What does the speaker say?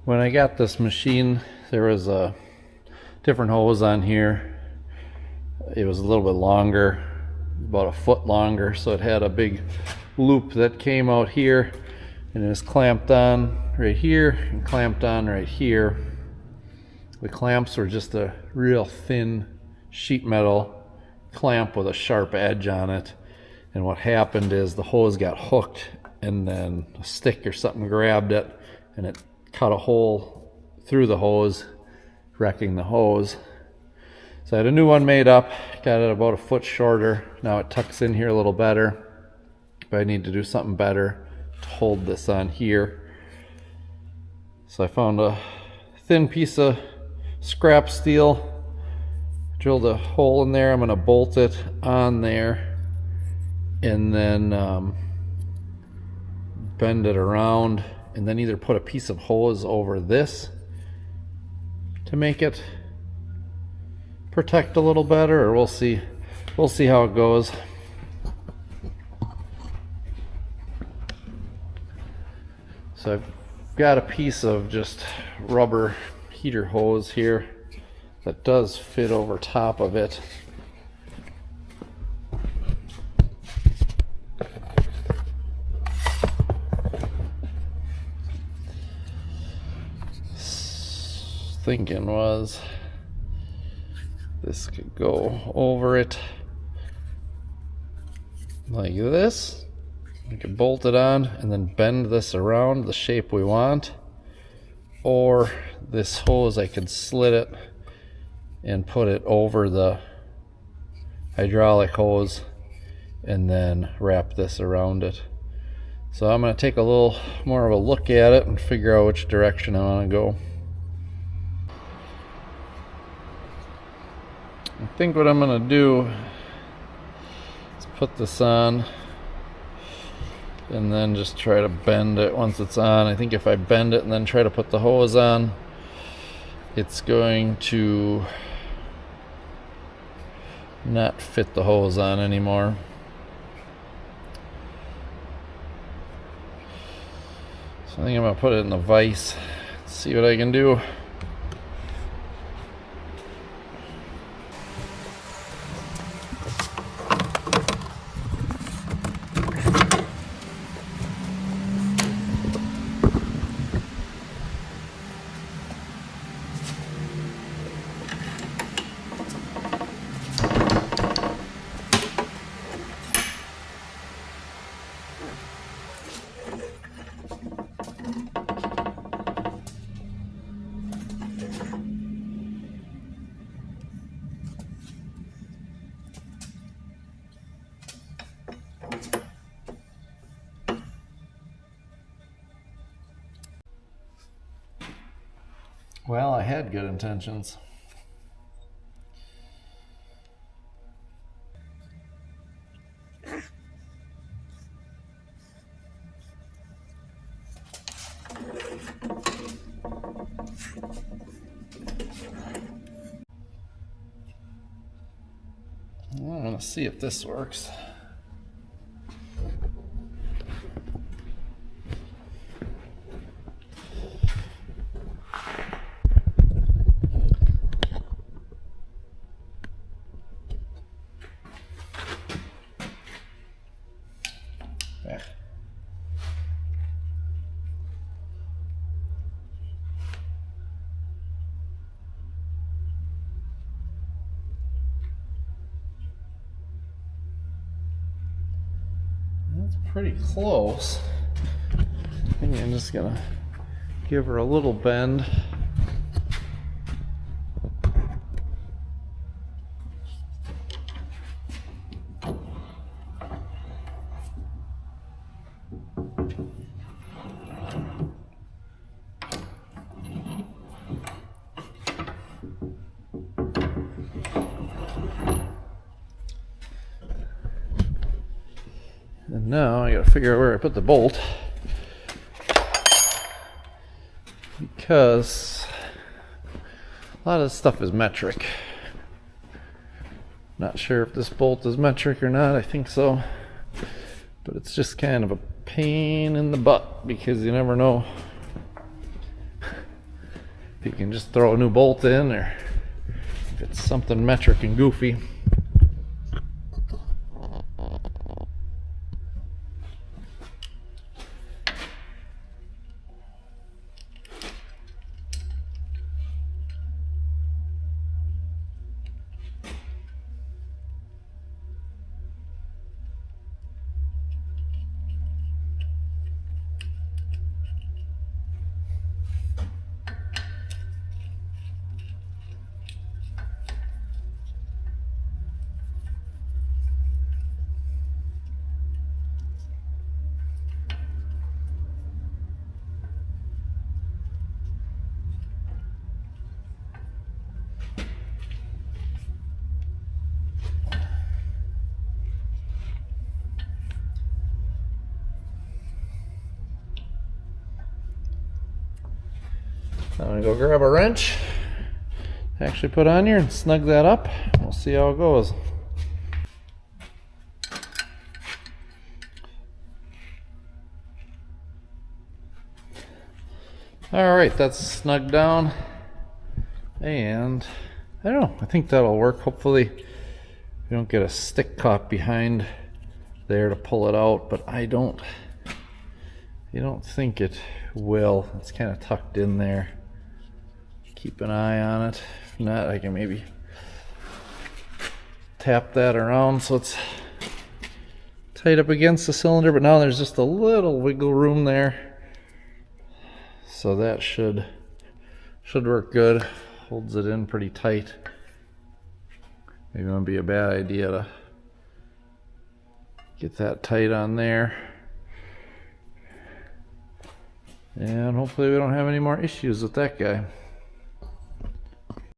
When I got this machine, there was a different hose on here. It was a little bit longer, about a foot longer, so it had a big loop that came out here and it was clamped on right here and clamped on right here. The clamps were just a real thin sheet metal clamp with a sharp edge on it, and what happened is the hose got hooked and then a stick or something grabbed it and it cut a hole through the hose, wrecking the hose. So I had a new one made up, got it about a foot shorter. Now it tucks in here a little better, but I need to do something better to hold this on here. So I found a thin piece of scrap steel, drilled a hole in there. I'm going to bolt it on there and then bend it around, and then either put a piece of hose over this to make it protect a little better, or we'll see how it goes. So I've got a piece of just rubber heater hose here that does fit over top of it. Thinking was this could go over it like this. We could bolt it on and then bend this around the shape we want, or this hose I could slit it and put it over the hydraulic hose and then wrap this around it. So I'm going to take a little more of a look at it and figure out which direction I want to go. I think what I'm going to do is put this on and then just try to bend it once it's on. I think if I bend it and then try to put the hose on, it's going to not fit the hose on anymore. So I think I'm going to put it in the vise, see what I can do. Well, I had good intentions. I'm going to see if this works. Yeah. That's pretty close. I think I'm just gonna give her a little bend. And now I gotta figure out where I put the bolt, because a lot of this stuff is metric. Not sure if this bolt is metric or not. I think so, but it's just kind of a pain in the butt because you never know if you can just throw a new bolt in, or if it's something metric and goofy. I'm gonna go grab a wrench, actually put on here and snug that up. We'll see how it goes. Alright, that's snugged down, and I don't know, I think that'll work. Hopefully we don't get a stick caught behind there to pull it out, but I don't think it will. It's kind of tucked in there. Keep an eye on it. If not, I can maybe tap that around so it's tight up against the cylinder, but now there's just a little wiggle room there. So that should work good. Holds it in pretty tight. Maybe it wouldn't be a bad idea to get that tight on there. And hopefully we don't have any more issues with that guy.